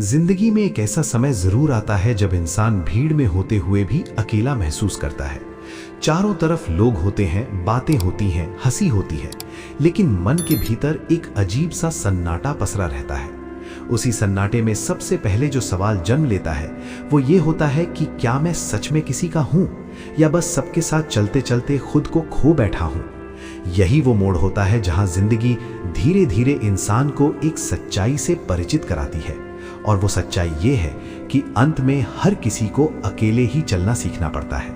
जिंदगी में एक ऐसा समय जरूर आता है जब इंसान भीड़ में होते हुए भी अकेला महसूस करता है। चारों तरफ लोग होते हैं, बातें होती हैं, हंसी होती है, लेकिन मन के भीतर एक अजीब सा सन्नाटा पसरा रहता है। उसी सन्नाटे में सबसे पहले जो सवाल जन्म लेता है वो ये होता है कि क्या मैं सच में किसी का हूं या बस सबके साथ चलते चलते खुद को खो बैठा हूं। यही वो मोड़ होता है जहां जिंदगी धीरे धीरे इंसान को एक सच्चाई से परिचित कराती है, और वो सच्चाई ये है कि अंत में हर किसी को अकेले ही चलना सीखना पड़ता है।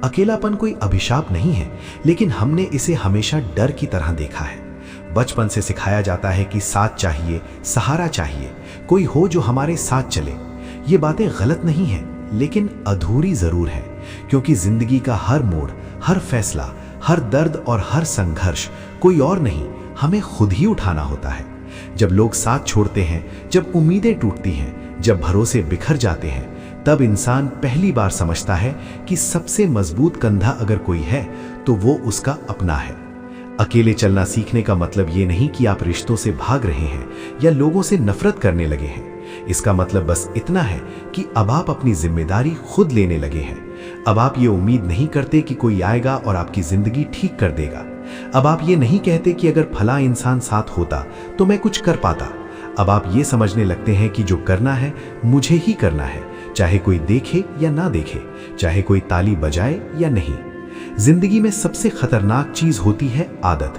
अकेलापन कोई अभिशाप नहीं है, लेकिन हमने इसे हमेशा डर की तरह देखा है। बचपन से सिखाया जाता है कि साथ चाहिए, सहारा चाहिए, कोई हो जो हमारे साथ चले। ये बातें गलत नहीं हैं, लेकिन अधूरी जरूर है, क्योंकि जिंदगी का हर मोड़, हर फैसला, हर दर्द और हर संघर्ष कोई और नहीं, हमें खुद ही उठाना होता है। जब लोग साथ छोड़ते हैं, जब उम्मीदें टूटती हैं, जब भरोसे बिखर जाते हैं, तब इंसान पहली बार समझता है कि सबसे मजबूत कंधा अगर कोई है तो वो उसका अपना है। अकेले चलना सीखने का मतलब ये नहीं कि आप रिश्तों से भाग रहे हैं या लोगों से नफरत करने लगे हैं। इसका मतलब बस इतना है कि अब आप अपनी जिम्मेदारी खुद लेने लगे हैं। अब आप ये उम्मीद नहीं करते कि कोई आएगा और आपकी जिंदगी ठीक कर देगा। अब आप ये नहीं कहते कि अगर फला इंसान साथ होता तो मैं कुछ कर पाता। अब आप ये समझने लगते हैं कि जो करना है मुझे ही करना है, चाहे कोई देखे या ना देखे, चाहे कोई ताली बजाए या नहीं। जिंदगी में सबसे खतरनाक चीज होती है आदत।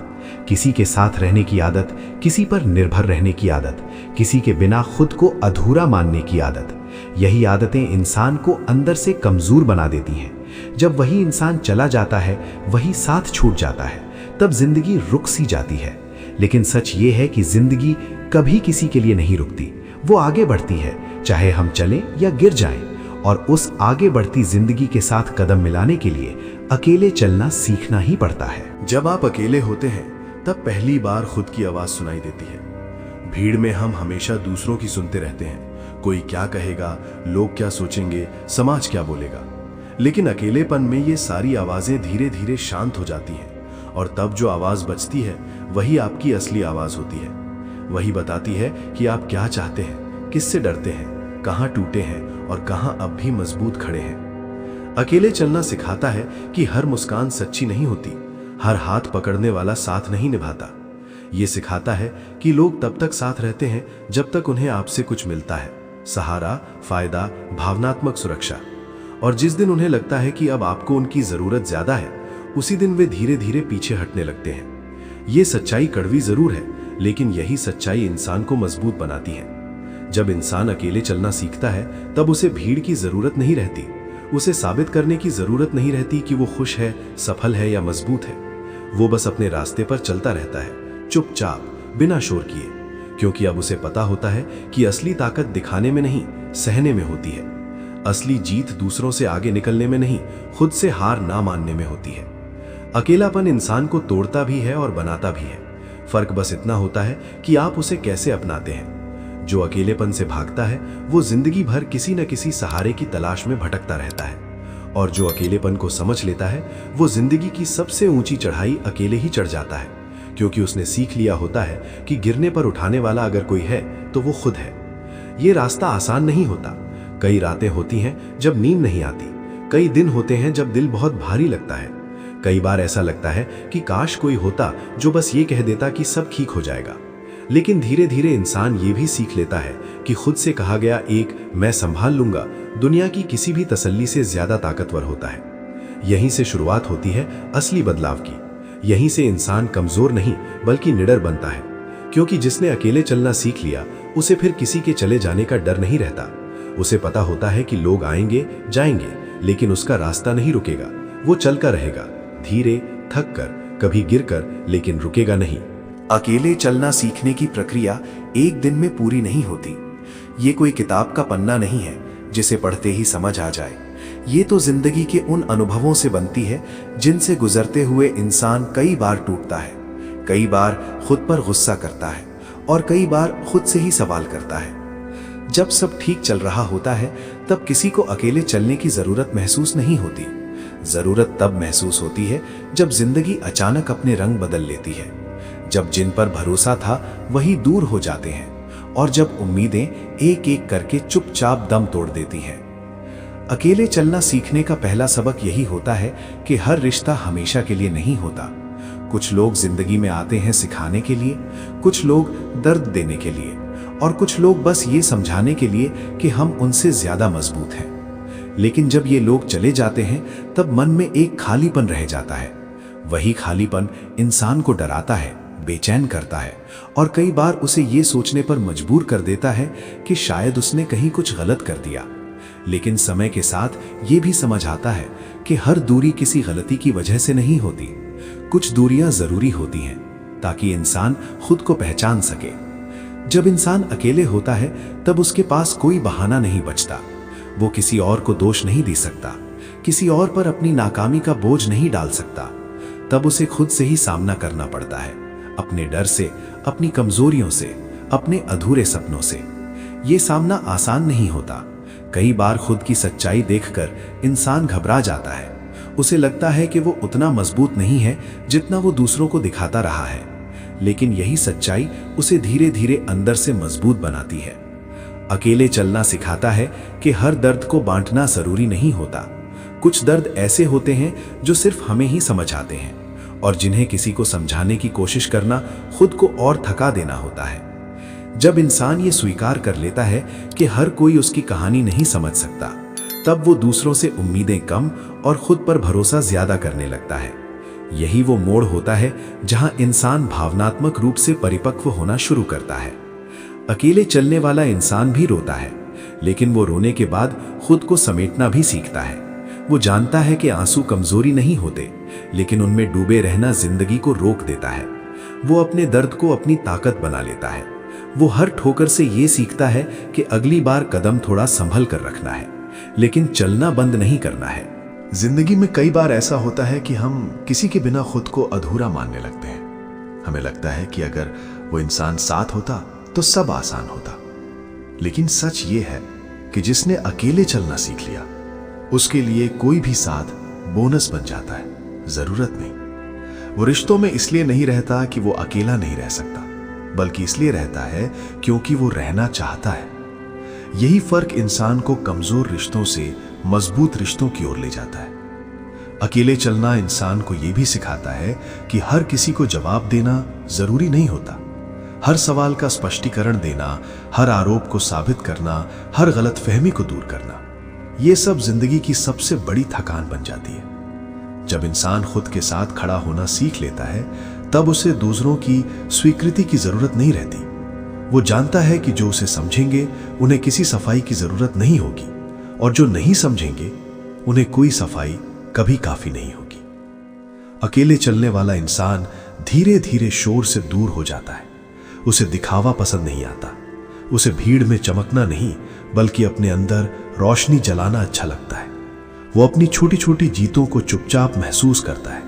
किसी के साथ रहने की आदत, किसी पर निर्भर रहने की आदत, किसी के बिना खुद को अधूरा मानने की आदत। यही आदतें इंसान को अंदर से कमजोर बना देती हैं। जब वही इंसान चला जाता है, वही साथ छूट जाता है, तब जिंदगी रुक सी जाती है। लेकिन सच ये है कि जिंदगी कभी किसी के लिए नहीं रुकती, वो आगे बढ़ती है, चाहे हम चलें या गिर जाएं। और उस आगे बढ़ती जिंदगी के साथ कदम मिलाने के लिए अकेले चलना सीखना ही पड़ता है। जब आप अकेले होते हैं तब पहली बार खुद की आवाज सुनाई देती है। भीड़ में हम हमेशा दूसरों की सुनते रहते हैं, कोई क्या कहेगा, लोग क्या सोचेंगे, समाज क्या बोलेगा। लेकिन अकेलेपन में ये सारी आवाजें धीरे धीरे शांत हो जाती हैं, और तब जो आवाज बचती है वही आपकी असली आवाज होती है। वही बताती है कि आप क्या चाहते हैं, किससे डरते हैं, कहाँ टूटे हैं और कहाँ अब भी मजबूत खड़े हैं। अकेले चलना सिखाता है कि हर मुस्कान सच्ची नहीं होती, हर हाथ पकड़ने वाला साथ नहीं निभाता। ये सिखाता है कि लोग तब तक साथ रहते हैं जब तक उन्हें आपसे कुछ मिलता है, सहारा, फायदा, भावनात्मक सुरक्षा। और जिस दिन उन्हें लगता है कि अब आपको उनकी जरूरत ज्यादा है, उसी दिन वे धीरे धीरे पीछे हटने लगते हैं। ये सच्चाई कड़वी जरूर है, लेकिन यही सच्चाई इंसान को मजबूत बनाती है। जब इंसान अकेले चलना सीखता है तब उसे भीड़ की जरूरत नहीं रहती, उसे साबित करने की जरूरत नहीं रहती कि वो खुश है, सफल है या मजबूत है। वो बस अपने रास्ते पर चलता रहता है, चुपचाप, बिना शोर किए, क्योंकि अब उसे पता होता है कि असली ताकत दिखाने में नहीं, सहने में होती है। असली जीत दूसरों से आगे निकलने में नहीं, खुद से हार ना मानने में होती है। अकेलापन इंसान को तोड़ता भी है और बनाता भी है। फर्क बस इतना होता है कि आप उसे कैसे अपनाते हैं। जो अकेलेपन से भागता है वो जिंदगी भर किसी न किसी सहारे की तलाश में भटकता रहता है, और जो अकेलेपन को समझ लेता है वो जिंदगी की सबसे ऊंची चढ़ाई अकेले ही चढ़ जाता है, क्योंकि उसने सीख लिया होता है कि गिरने पर उठाने वाला अगर कोई है तो वो खुद है। ये रास्ता आसान नहीं होता। कई रातें होती हैं जब नींद नहीं आती, कई दिन होते हैं जब दिल बहुत भारी लगता है। कई बार ऐसा लगता है कि काश कोई होता जो बस ये कह देता कि सब ठीक हो जाएगा। लेकिन धीरे धीरे इंसान ये भी सीख लेता है कि खुद से कहा गया एक मैं संभाल लूंगा दुनिया की किसी भी तसल्ली से ज्यादा ताकतवर होता है। यहीं से शुरुआत होती है असली बदलाव की। यहीं से इंसान कमजोर नहीं बल्कि निडर बनता है, क्योंकि जिसने अकेले चलना सीख लिया उसे फिर किसी के चले जाने का डर नहीं रहता। उसे पता होता है कि लोग आएंगे जाएंगे, लेकिन उसका रास्ता नहीं रुकेगा, वो चलता रहेगा, धीरे, थक कर, कभी गिर कर, लेकिन रुकेगा नहीं। अकेले चलना सीखने की प्रक्रिया एक दिन में पूरी नहीं होती। ये कोई किताब का पन्ना नहीं है जिसे पढ़ते ही समझ आ जाए। ये तो जिंदगी के उन अनुभवों से बनती है जिनसे गुजरते हुए इंसान कई बार टूटता है, कई बार खुद पर गुस्सा करता है और कई बार खुद से ही सवाल करता है। जब सब ठीक चल रहा होता है तब किसी को अकेले चलने की जरूरत महसूस नहीं होती। जरूरत तब महसूस होती है जब जिंदगी अचानक अपने रंग बदल लेती है, जब जिन पर भरोसा था वही दूर हो जाते हैं और जब उम्मीदें एक एक करके चुपचाप दम तोड़ देती हैं। अकेले चलना सीखने का पहला सबक यही होता है कि हर रिश्ता हमेशा के लिए नहीं होता। कुछ लोग जिंदगी में आते हैं सिखाने के लिए, कुछ लोग दर्द देने के लिए, और कुछ लोग बस ये समझाने के लिए कि हम उनसे ज्यादा मजबूत हैं। लेकिन जब ये लोग चले जाते हैं तब मन में एक खालीपन रह जाता है। वही खालीपन इंसान को डराता है, बेचैन करता है और कई बार उसे ये सोचने पर मजबूर कर देता है कि शायद उसने कहीं कुछ गलत कर दिया। लेकिन समय के साथ ये भी समझ आता है कि हर दूरी किसी गलती की वजह से नहीं होती। कुछ दूरियां जरूरी होती हैं ताकि इंसान खुद को पहचान सके। जब इंसान अकेले होता है तब उसके पास कोई बहाना नहीं बचता। वो किसी और को दोष नहीं दे सकता, किसी और पर अपनी नाकामी का बोझ नहीं डाल सकता। तब उसे खुद से ही सामना करना पड़ता है, अपने डर से, अपनी कमजोरियों से, अपने अधूरे सपनों से। ये सामना आसान नहीं होता। कई बार खुद की सच्चाई देखकर इंसान घबरा जाता है। उसे लगता है कि वो उतना मजबूत नहीं है जितना वो दूसरों को दिखाता रहा है। लेकिन यही सच्चाई उसे धीरे धीरे अंदर से मजबूत बनाती है। अकेले चलना सिखाता है कि हर दर्द को बांटना जरूरी नहीं होता। कुछ दर्द ऐसे होते हैं जो सिर्फ हमें ही समझ आते हैं और जिन्हें किसी को समझाने की कोशिश करना खुद को और थका देना होता है। जब इंसान ये स्वीकार कर लेता है कि हर कोई उसकी कहानी नहीं समझ सकता, तब वो दूसरों से उम्मीदें कम और खुद पर भरोसा ज्यादा करने लगता है। यही वो मोड़ होता है जहां इंसान भावनात्मक रूप से परिपक्व होना शुरू करता है। अकेले चलने वाला इंसान भी रोता है, लेकिन वो रोने के बाद खुद को समेटना भी सीखता है। वो जानता है कि आंसू कमजोरी नहीं होते, लेकिन उनमें डूबे रहना जिंदगी को रोक देता है। वो अपने दर्द को अपनी ताकत बना लेता है। वो हर ठोकर से ये सीखता है कि अगली बार कदम थोड़ा संभल कर रखना है, लेकिन चलना बंद नहीं करना है। जिंदगी में कई बार ऐसा होता है कि हम किसी के बिना खुद को अधूरा मानने लगते हैं। हमें लगता है कि अगर वो इंसान साथ होता तो सब आसान होता। लेकिन सच ये है कि जिसने अकेले चलना सीख लिया, उसके लिए कोई भी साथ बोनस बन जाता है, जरूरत नहीं। वो रिश्तों में इसलिए नहीं रहता कि वो अकेला नहीं रह सकता, बल्कि इसलिए रहता है क्योंकि वो रहना चाहता है। यही फर्क इंसान को कमजोर रिश्तों से मजबूत रिश्तों की ओर ले जाता है। अकेले चलना इंसान को यह भी सिखाता है कि हर किसी को जवाब देना जरूरी नहीं होता। हर सवाल का स्पष्टीकरण देना, हर आरोप को साबित करना, हर गलतफहमी को दूर करना, यह सब जिंदगी की सबसे बड़ी थकान बन जाती है। जब इंसान खुद के साथ खड़ा होना सीख लेता है, तब उसे दूसरों की स्वीकृति की जरूरत नहीं रहती। वो जानता है कि जो उसे समझेंगे उन्हें किसी सफाई की जरूरत नहीं होगी, और जो नहीं समझेंगे उन्हें कोई सफाई कभी काफी नहीं होगी। अकेले चलने वाला इंसान धीरे धीरे शोर से दूर हो जाता है। उसे दिखावा पसंद नहीं आता। उसे भीड़ में चमकना नहीं, बल्कि अपने अंदर रोशनी जलाना अच्छा लगता है। वो अपनी छोटी छोटी जीतों को चुपचाप महसूस करता है,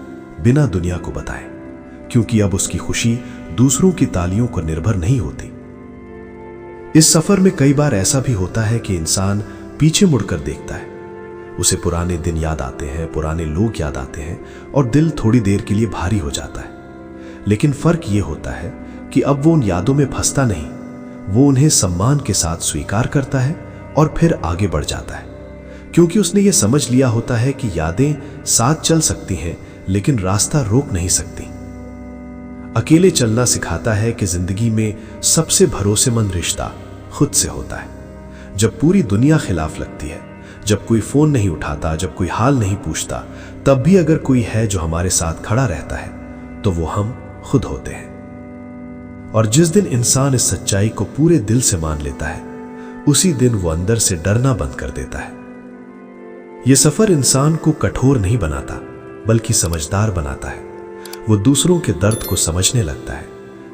बिना दुनिया को बताए, क्योंकि अब उसकी खुशी दूसरों की तालियों पर निर्भर नहीं होती। इस सफर में कई बार ऐसा भी होता है कि इंसान पीछे मुड़कर देखता है। उसे पुराने दिन याद आते हैं, पुराने लोग याद आते हैं, और दिल थोड़ी देर के लिए भारी हो जाता है। लेकिन फर्क यह होता है कि अब वो उन यादों में फंसता नहीं, वो उन्हें सम्मान के साथ स्वीकार करता है और फिर आगे बढ़ जाता है, क्योंकि उसने ये समझ लिया होता है कि यादें साथ चल सकती हैं, लेकिन रास्ता रोक नहीं सकती। अकेले चलना सिखाता है कि जिंदगी में सबसे भरोसेमंद रिश्ता खुद से होता है। जब पूरी दुनिया खिलाफ लगती है, जब कोई फोन नहीं उठाता, जब कोई हाल नहीं पूछता, तब भी अगर कोई है जो हमारे साथ खड़ा रहता है, तो वो हम खुद होते हैं। और जिस दिन इंसान इस सच्चाई को पूरे दिल से मान लेता है, उसी दिन वो अंदर से डरना बंद कर देता है। यह सफर इंसान को कठोर नहीं बनाता, बल्कि समझदार बनाता है। वो दूसरों के दर्द को समझने लगता है,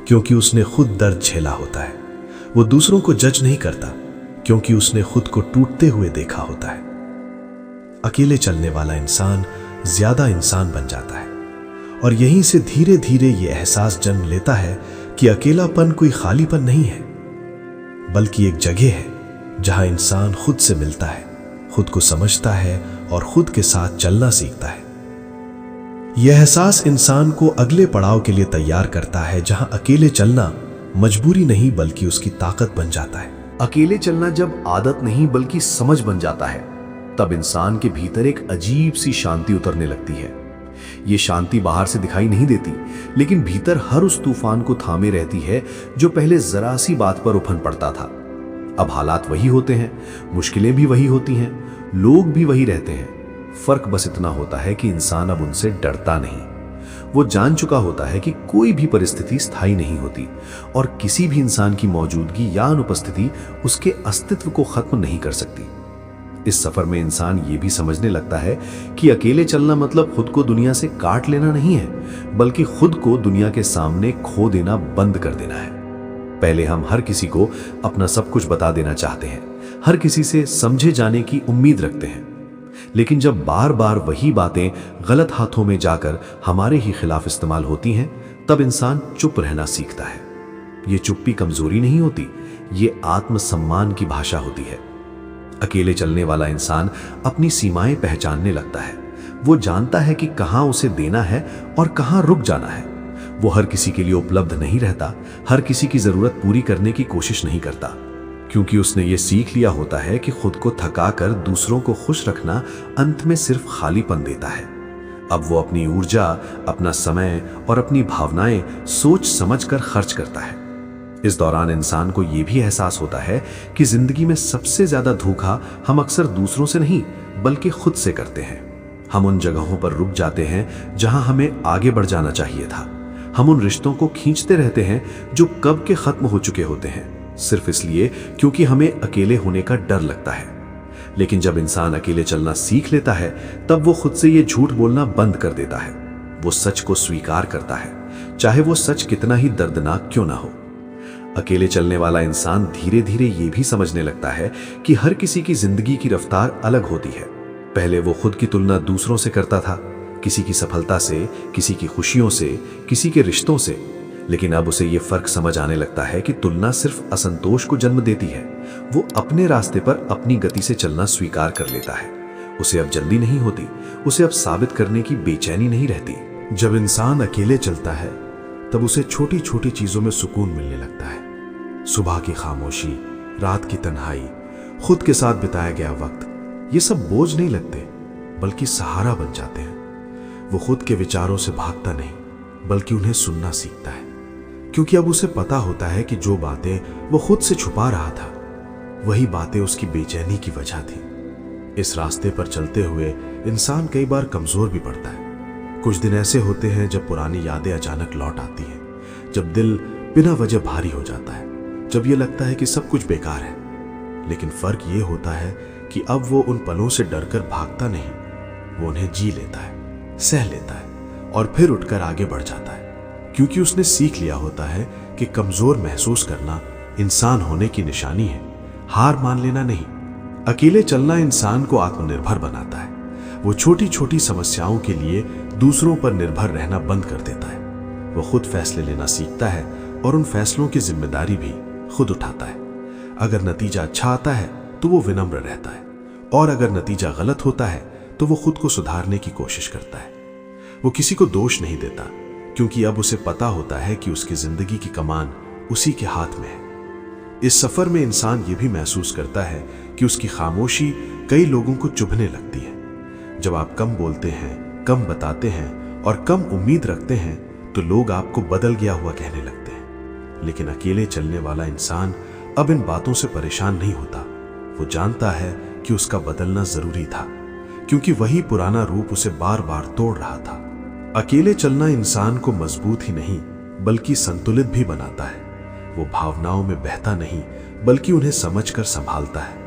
क्योंकि उसने खुद दर्द झेला होता है। वो दूसरों को जज नहीं करता, क्योंकि उसने खुद को टूटते हुए देखा होता है। अकेले चलने वाला इंसान ज्यादा इंसान बन जाता है, और यहीं से धीरे धीरे यह एहसास जन्म लेता है कि अकेलापन कोई खालीपन नहीं है, बल्कि एक जगह है जहां इंसान खुद से मिलता है, खुद को समझता है और खुद के साथ चलना सीखता है। यह एहसास इंसान को अगले पड़ाव के लिए तैयार करता है, जहां अकेले चलना मजबूरी नहीं बल्कि उसकी ताकत बन जाता है। अकेले चलना जब आदत नहीं बल्कि समझ बन जाता है, तब इंसान के भीतर एक अजीब सी शांति उतरने लगती है। ये शांति बाहर से दिखाई नहीं देती, लेकिन भीतर हर उस तूफान को थामे रहती है जो पहले जरा सी बात पर उफन पड़ता था। अब हालात वही होते हैं, मुश्किलें भी वही होती हैं, लोग भी वही रहते हैं। फर्क बस इतना होता है कि इंसान अब उनसे डरता नहीं। वो जान चुका होता है कि कोई भी परिस्थिति स्थायी नहीं होती और किसी भी इंसान की मौजूदगी या अनुपस्थिति उसके अस्तित्व को खत्म नहीं कर सकती। इस सफर में इंसान ये भी समझने लगता है कि अकेले चलना मतलब खुद को दुनिया से काट लेना नहीं है, बल्कि खुद को दुनिया के सामने खो देना बंद कर देना है। पहले हम हर किसी को अपना सब कुछ बता देना चाहते हैं, हर किसी से समझे जाने की उम्मीद रखते हैं, लेकिन जब बार बार वही बातें गलत हाथों में जाकर हमारे ही खिलाफ इस्तेमाल होती हैं, तब इंसान चुप रहना सीखता है। ये चुप्पी कमजोरी नहीं होती, ये आत्मसम्मान की भाषा होती है। अकेले चलने वाला इंसान अपनी सीमाएं पहचानने लगता है। वो जानता है कि कहां उसे देना है और कहां रुक जाना है। वो हर किसी के लिए उपलब्ध नहीं रहता, हर किसी की जरूरत पूरी करने की कोशिश नहीं करता, क्योंकि उसने ये सीख लिया होता है कि खुद को थकाकर दूसरों को खुश रखना अंत में सिर्फ खालीपन देता है। अब वो अपनी ऊर्जा, अपना समय और अपनी भावनाएं सोच समझकर खर्च करता है। इस दौरान इंसान को यह भी एहसास होता है कि जिंदगी में सबसे ज्यादा धोखा हम अक्सर दूसरों से नहीं बल्कि खुद से करते हैं। हम उन जगहों पर रुक जाते हैं जहां हमें आगे बढ़ जाना चाहिए था। हम उन रिश्तों को खींचते रहते हैं जो कब के खत्म हो चुके होते हैं, सिर्फ इसलिए क्योंकि हमें अकेले होने का डर लगता है। लेकिन जब इंसान अकेले चलना सीख लेता है, तब वो खुद से ये झूठ बोलना बंद कर देता है। वो सच को स्वीकार करता है, चाहे वो सच कितना ही दर्दनाक क्यों ना हो। अकेले चलने वाला इंसान धीरे धीरे ये भी समझने लगता है कि हर किसी की जिंदगी की रफ्तार अलग होती है। पहले वो खुद की तुलना दूसरों से करता था, किसी की सफलता से, किसी की खुशियों से, किसी के रिश्तों से। लेकिन अब उसे ये फर्क समझ आने लगता है कि तुलना सिर्फ असंतोष को जन्म देती है। वो अपने रास्ते पर अपनी गति से चलना स्वीकार कर लेता है। उसे अब जल्दी नहीं होती, उसे अब साबित करने की बेचैनी नहीं रहती। जब इंसान अकेले चलता है, तब उसे छोटी छोटी चीजों में सुकून मिलने लगता है। सुबह की खामोशी, रात की तन्हाई, खुद के साथ बिताया गया वक्त, ये सब बोझ नहीं लगते बल्कि सहारा बन जाते हैं। वो खुद के विचारों से भागता नहीं बल्कि उन्हें सुनना सीखता है, क्योंकि अब उसे पता होता है कि जो बातें वो खुद से छुपा रहा था, वही बातें उसकी बेचैनी की वजह थी। इस रास्ते पर चलते हुए इंसान कई बार कमजोर भी पड़ता है। कुछ दिन ऐसे होते हैं जब पुरानी यादें अचानक लौट आती हैं, जब दिल बिना वजह भारी हो जाता है, जब ये लगता है कि सब कुछ बेकार है। लेकिन फर्क ये होता है कि अब वो उन पलों से डरकर भागता नहीं, वो उन्हें जी लेता है, सह लेता है और फिर उठकर आगे बढ़ जाता है, क्योंकि उसने सीख लिया होता है कि कमजोर महसूस करना इंसान होने की निशानी है, हार मान लेना नहीं। अकेले चलना इंसान को आत्मनिर्भर बनाता है। वो छोटी छोटी समस्याओं के लिए दूसरों पर निर्भर रहना बंद कर देता है। वो खुद फैसले लेना सीखता है और उन फैसलों की जिम्मेदारी भी खुद उठाता है। अगर नतीजा अच्छा आता है तो वो विनम्र रहता है, और अगर नतीजा गलत होता है तो वो खुद को सुधारने की कोशिश करता है। वो किसी को दोष नहीं देता, क्योंकि अब उसे पता होता है कि उसकी जिंदगी की कमान उसी के हाथ में है। इस सफर में इंसान ये भी महसूस करता है कि उसकी खामोशी कई लोगों को चुभने लगती है। जब आप कम बोलते हैं, कम बताते हैं और कम उम्मीद रखते हैं, तो लोग आपको बदल गया हुआ कहने लगते हैं। लेकिन अकेले चलने वाला इंसान अब इन बातों से परेशान नहीं होता। वो जानता है कि उसका बदलना जरूरी था, क्योंकि वही पुराना रूप उसे बार बार तोड़ रहा था। अकेले चलना इंसान को मजबूत ही नहीं बल्कि संतुलित भी बनाता है। वो भावनाओं में बहता नहीं बल्कि उन्हें समझकर संभालता है।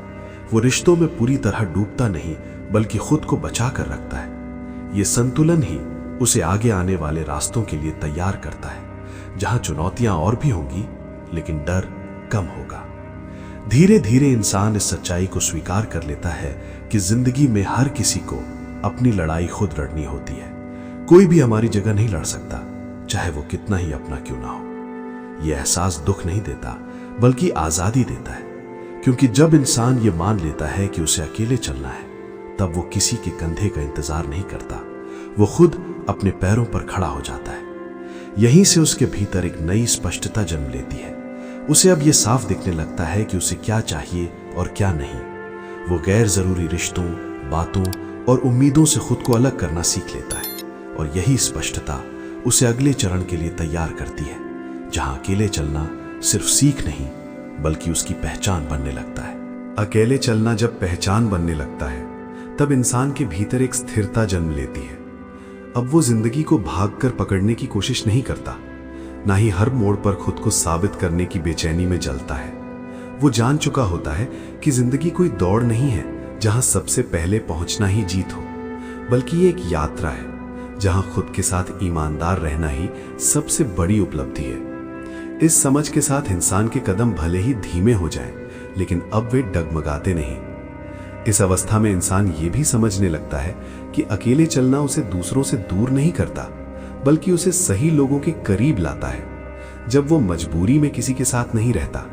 वो रिश्तों में पूरी तरह डूबता नहीं बल्कि खुद को बचा कर रखता है। ये संतुलन ही उसे आगे आने वाले रास्तों के लिए तैयार करता है, जहां चुनौतियां और भी होंगी लेकिन डर कम होगा। धीरे धीरे इंसान इस सच्चाई को स्वीकार कर लेता है कि जिंदगी में हर किसी को अपनी लड़ाई खुद लड़नी होती है। कोई भी हमारी जगह नहीं लड़ सकता, चाहे वो कितना ही अपना क्यों ना हो। यह एहसास दुख नहीं देता बल्कि आजादी देता है, क्योंकि जब इंसान ये मान लेता है कि उसे अकेले चलना है, तब वो किसी के कंधे का इंतजार नहीं करता। वो खुद अपने पैरों पर खड़ा हो जाता है। यहीं से उसके भीतर एक नई स्पष्टता जन्म लेती है। उसे अब यह साफ दिखने लगता है कि उसे क्या चाहिए और क्या नहीं। वो गैर जरूरी रिश्तों, बातों और उम्मीदों से खुद को अलग करना सीख लेता है, और यही स्पष्टता उसे अगले चरण के लिए तैयार करती है, जहां अकेले चलना सिर्फ सीख नहीं बल्कि उसकी पहचान बनने लगता है। अकेले चलना जब पहचान बनने लगता है तब इंसान के भीतर एक स्थिरता जन्म लेती है। अब वो जिंदगी को भागकर पकड़ने की कोशिश नहीं करता, ना ही हर मोड़ पर खुद को साबित करने की बेचैनी में जलता है। वो जान चुका होता है कि जिंदगी कोई दौड़ नहीं है जहां सबसे पहले पहुंचना ही जीत हो, बल्कि ये एक यात्रा है जहां खुद के साथ ईमानदार रहना ही सबसे बड़ी उपलब्धि है। इस समझ के साथ इंसान के कदम भले ही धीमे हो जाएं, लेकिन अब वे डगमगाते नहीं। इस अवस्था में इंसान ये भी समझने लगता है कि अकेले चलना उसे दूसरों से दूर नहीं करता, बल्कि उसे सही लोगों के करीब लाता है। जब वो मजबूरी में किसी के साथ नहीं रहता,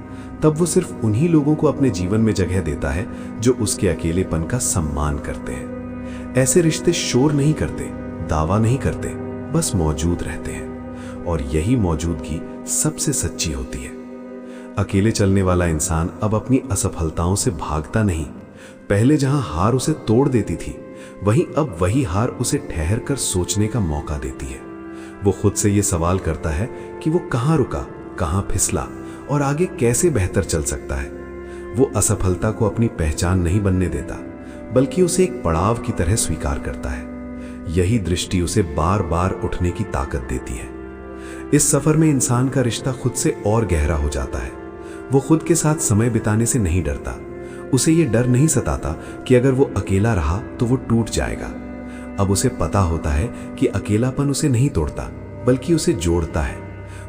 तब वो सिर्फ उन्हीं लोगों को अपने जीवन में जगह देता है जो उसके अकेलेपन का सम्मान करते हैं। ऐसे रिश्ते शोर नहीं करते, दावा नहीं करते, बस मौजूद रहते हैं, और यही मौजूदगी सबसे सच्ची होती है। अकेले चलने वाला इंसान अब अपनी असफलताओं से भागता नहीं। पहले जहां हार उसे तोड़ देती थी, वहीं अब वही हार उसे ठहर कर सोचने का मौका देती है। वो खुद से ये सवाल करता है कि वो कहां रुका, कहां फिसला और आगे कैसे बेहतर चल सकता है। वो असफलता को अपनी पहचान नहीं बनने देता, बल्कि उसे एक पड़ाव की तरह स्वीकार करता है। यही दृष्टि उसे बार बार उठने की ताकत देती है। इस सफर में इंसान का रिश्ता खुद से और गहरा हो जाता है। वो खुद के साथ समय बिताने से नहीं डरता। उसे ये डर नहीं सताता कि अगर वो अकेला रहा तो वो टूट जाएगा। अब उसे पता होता है कि अकेलापन उसे नहीं तोड़ता, बल्कि उसे जोड़ता है।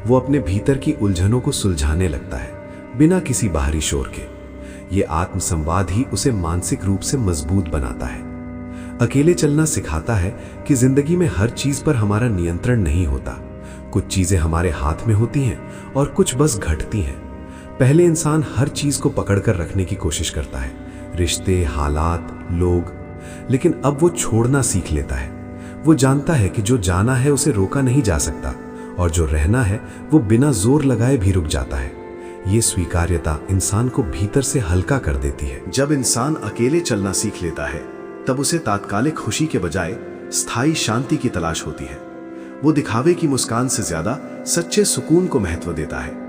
वो अपने भीतर की उलझनों को सुलझाने लगता है, बिना किसी बाहरी शोर के। ये आत्मसंवाद ही उसे मानसिक रूप से मजबूत बनाता है। अकेले चलना सिखाता है कि जिंदगी में हर चीज पर हमारा नियंत्रण नहीं होता। कुछ चीजें हमारे हाथ में होती हैं और कुछ बस घटती हैं। पहले इंसान हर चीज को पकड़कर रखने की कोशिश करता है, रिश्ते, हालात, लोग, लेकिन अब वो छोड़ना सीख लेता है। वो जानता है कि जो जाना है उसे रोका नहीं जा सकता, और जो रहना है वो बिना जोर लगाए भी रुक जाता है। ये स्वीकार्यता इंसान को भीतर से हल्का कर देती है। जब इंसान अकेले चलना सीख लेता है, तब उसे तात्कालिक खुशी के बजाय स्थायी शांति की तलाश होती है। वो दिखावे की मुस्कान से ज्यादा सच्चे सुकून को महत्व देता है।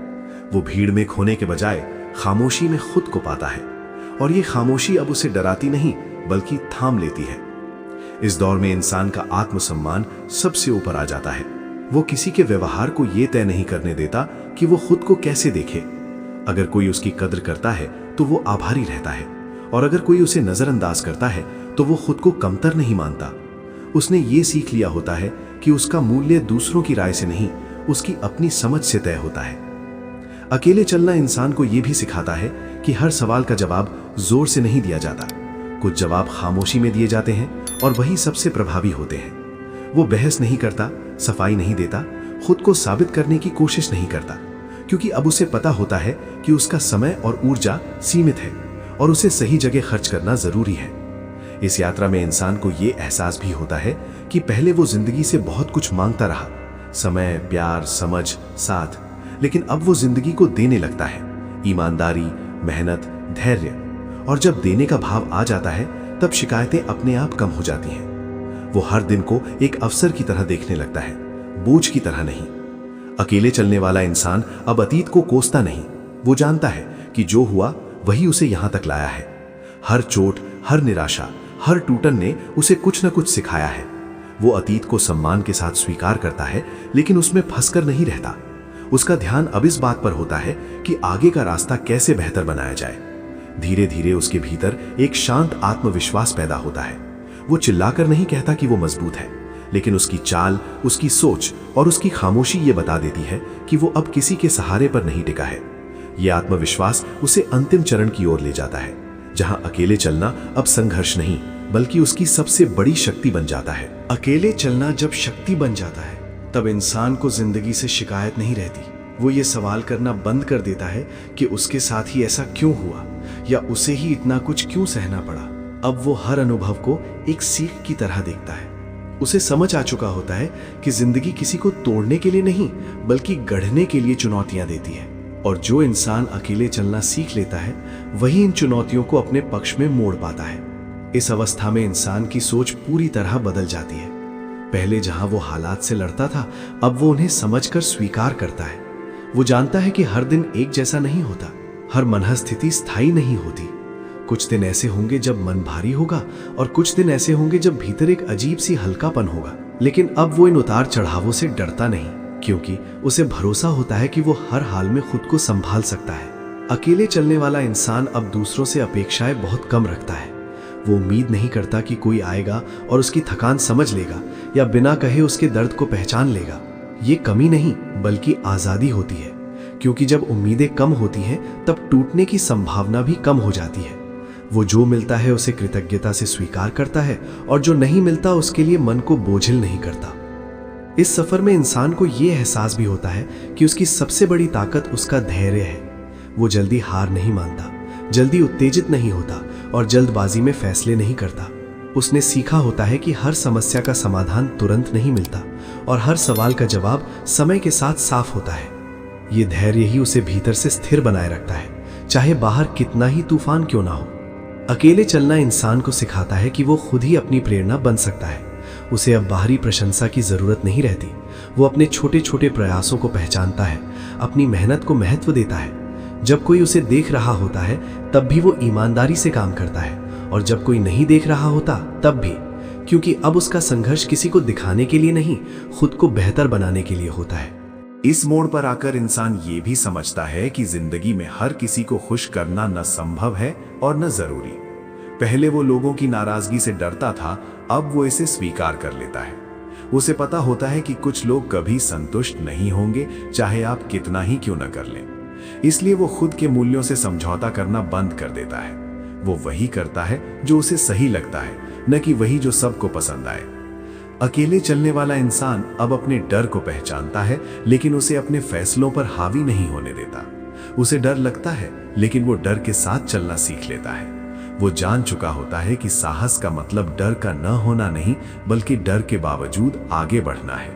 वो भीड़ में खोने के बजाय खामोशी में खुद को पाता है, और ये खामोशी अब उसे डराती नहीं बल्कि थाम लेती है। इस दौर में इंसान का आत्मसम्मान सबसे ऊपर आ जाता है। वो किसी के व्यवहार को ये तय नहीं करने देता कि वो खुद को कैसे देखे। अगर कोई उसकी कद्र करता है तो वो आभारी रहता है, और अगर कोई उसे नजरअंदाज करता है तो वो खुद को कमतर नहीं मानता। उसने ये सीख लिया होता है कि उसका मूल्य दूसरों की राय से नहीं, उसकी अपनी समझ से तय होता है। अकेले चलना इंसान को यह भी सिखाता है कि हर सवाल का जवाब जोर से नहीं दिया जाता। कुछ जवाब खामोशी में दिए जाते हैं, और वही सबसे प्रभावी होते हैं। वो बहस नहीं करता, सफाई नहीं देता, खुद को साबित करने की कोशिश नहीं करता, क्योंकि अब उसे पता होता है कि उसका समय और ऊर्जा सीमित है, और उसे सही जगह खर्च करना जरूरी है। इस यात्रा में इंसान को यह एहसास भी होता है कि पहले वो जिंदगी से बहुत कुछ मांगता रहा, समय, प्यार, समझ, साथ, लेकिन अब वो जिंदगी को देने लगता है, ईमानदारी, मेहनत, धैर्य। और जब देने का भाव आ जाता है तब शिकायतें अपने आप कम हो जाती हैं। वो हर दिन को एक अवसर की तरह देखने लगता है, बोझ की तरह नहीं। अकेले चलने वाला इंसान अब अतीत को कोसता नहीं। वो जानता है कि जो हुआ वही उसे यहां तक लाया है। हर चोट, हर निराशा, हर टूटन ने उसे कुछ न कुछ सिखाया है। वो अतीत को सम्मान के साथ स्वीकार करता है, लेकिन उसमें फंसकर नहीं रहता। उसका ध्यान अब इस बात पर होता है कि आगे का रास्ता कैसे बेहतर बनाया जाए। धीरे धीरे उसके भीतर एक शांत आत्मविश्वास पैदा होता है। वो चिल्लाकर नहीं कहता कि वो मजबूत है, लेकिन उसकी चाल, उसकी सोच और उसकी खामोशी ये बता देती है कि वो अब किसी के सहारे पर नहीं टिका है। ये आत्मविश्वास उसे अंतिम चरण की ओर ले जाता है, जहां अकेले चलना अब संघर्ष नहीं बल्कि उसकी सबसे बड़ी शक्ति बन जाता है। अकेले चलना जब शक्ति बन जाता है, तब इंसान को जिंदगी से शिकायत नहीं रहती। वो ये सवाल करना बंद कर देता है कि उसके साथ ही ऐसा क्यों हुआ, या उसे ही इतना कुछ क्यों सहना पड़ा। अब वो हर अनुभव को एक सीख की तरह देखता है। उसे समझ आ चुका होता है कि जिंदगी किसी को तोड़ने के लिए नहीं बल्कि गढ़ने के लिए चुनौतियां देती है, और जो इंसान अकेले चलना सीख लेता है वही इन चुनौतियों को अपने पक्ष में मोड़ पाता है। इस अवस्था में इंसान की सोच पूरी तरह बदल जाती है। पहले जहां वो हालात से लड़ता था, अब वो उन्हें समझकर स्वीकार करता है। वो जानता है कि हर दिन एक जैसा नहीं होता, हर मनःस्थिति स्थायी नहीं होती। कुछ दिन ऐसे होंगे जब मन भारी होगा और कुछ दिन ऐसे होंगे जब भीतर एक अजीब सी हल्कापन होगा। लेकिन अब वो इन उतार चढ़ावों से डरता नहीं, क्योंकि उसे भरोसा होता है कि वो हर हाल में खुद को संभाल सकता है। अकेले चलने वाला इंसान अब दूसरों से अपेक्षाएं बहुत कम रखता है। वो उम्मीद नहीं करता कि कोई आएगा और उसकी थकान समझ लेगा या बिना कहे उसके दर्द को पहचान लेगा। ये कमी नहीं बल्कि आज़ादी होती है, क्योंकि जब उम्मीदें कम होती हैं तब टूटने की संभावना भी कम हो जाती है। वो जो मिलता है उसे कृतज्ञता से स्वीकार करता है और जो नहीं मिलता उसके लिए मन को बोझिल नहीं करता। इस सफर में इंसान को यह एहसास भी होता है कि उसकी सबसे बड़ी ताकत उसका धैर्य है। वो जल्दी हार नहीं मानता, जल्दी उत्तेजित नहीं होता और जल्दबाजी में फैसले नहीं करता। उसने सीखा होता है कि हर समस्या का समाधान तुरंत नहीं मिलता और हर सवाल का जवाब समय के साथ साफ होता है। ये धैर्य ही उसे भीतर से स्थिर बनाए रखता है, चाहे बाहर कितना ही तूफान क्यों ना हो। अकेले चलना इंसान को सिखाता है कि वो खुद ही अपनी प्रेरणा बन सकता है। उसे अब बाहरी प्रशंसा की जरूरत नहीं रहती। वो अपने छोटे छोटे प्रयासों को पहचानता है, अपनी मेहनत को महत्व देता है। जब कोई उसे देख रहा होता है तब भी वो ईमानदारी से काम करता है, और जब कोई नहीं देख रहा होता तब भी, क्योंकि अब उसका संघर्ष किसी को दिखाने के लिए नहीं, खुद को बेहतर बनाने के लिए होता है। इस मोड़ पर आकर इंसान ये भी समझता है कि जिंदगी में हर किसी को खुश करना न संभव है और न जरूरी। पहले वो लोगों की नाराजगी से डरता था, अब वो इसे स्वीकार कर लेता है। उसे पता होता है कि कुछ लोग कभी संतुष्ट नहीं होंगे, चाहे आप कितना ही क्यों न कर लें। इसलिए वो खुद के मूल्यों से समझौता करना बंद कर देता है। वो वही करता है जो उसे सही लगता है, न कि वही जो सबको पसंद आए। अकेले चलने वाला इंसान अब अपने डर को पहचानता है, लेकिन उसे अपने फैसलों पर हावी नहीं होने देता। उसे डर लगता है, लेकिन वो डर के साथ चलना सीख लेता है। वो जान चुका होता है कि साहस का मतलब डर का न होना नहीं, बल्कि डर के बावजूद आगे बढ़ना है।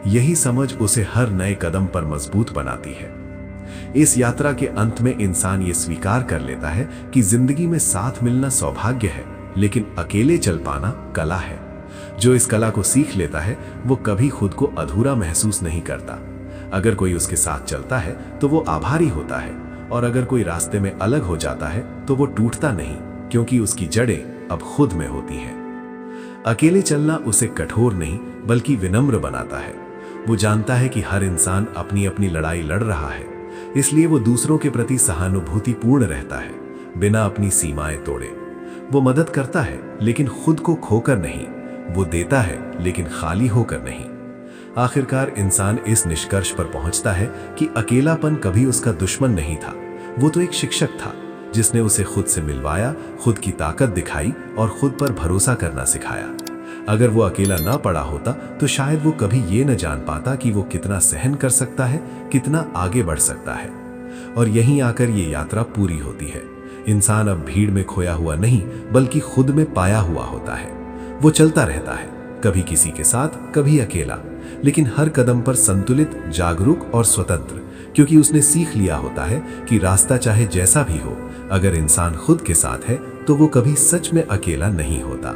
यही समझ उसे हर नए कदम पर मजबूत बनाती है। इस यात्रा के अंत में इंसान ये स्वीकार कर लेता है कि जिंदगी में साथ मिलना सौभाग्य है, लेकिन अकेले चल पाना कला है। जो इस कला को सीख लेता है वो कभी खुद को अधूरा महसूस नहीं करता। अगर कोई उसके साथ चलता है तो वो आभारी होता है, और अगर कोई रास्ते में अलग हो जाता है तो वो टूटता नहीं, क्योंकि उसकी जड़ें अब खुद में होती हैं। अकेले चलना उसे कठोर नहीं बल्कि विनम्र बनाता है। वो जानता है कि हर इंसान अपनी अपनी लड़ाई लड़ रहा है, इसलिए वो दूसरों के प्रति सहानुभूतिपूर्ण रहता है, बिना अपनी सीमाएं तोड़े। वो मदद करता है लेकिन खुद को खोकर नहीं, वो देता है लेकिन खाली होकर नहीं। आखिरकार इंसान इस निष्कर्ष पर पहुंचता है कि अकेलापन कभी उसका दुश्मन नहीं था। वो तो एक शिक्षक था जिसने उसे खुद से मिलवाया, खुद की ताकत दिखाई और खुद पर भरोसा करना सिखाया। अगर वो अकेला ना पड़ा होता तो शायद वो कभी ये न जान पाता कि वो कितना सहन कर सकता है, कितना आगे बढ़ सकता है। और यहीं आकर ये यात्रा पूरी होती है। इंसान अब भीड़ में खोया हुआ नहीं बल्कि खुद में पाया हुआ होता है। वो चलता रहता है, कभी किसी के साथ, कभी अकेला, लेकिन हर कदम पर संतुलित, जागरूक और स्वतंत्र, क्योंकि उसने सीख लिया होता है कि रास्ता चाहे जैसा भी हो, अगर इंसान खुद के साथ है तो वो कभी सच में अकेला नहीं होता।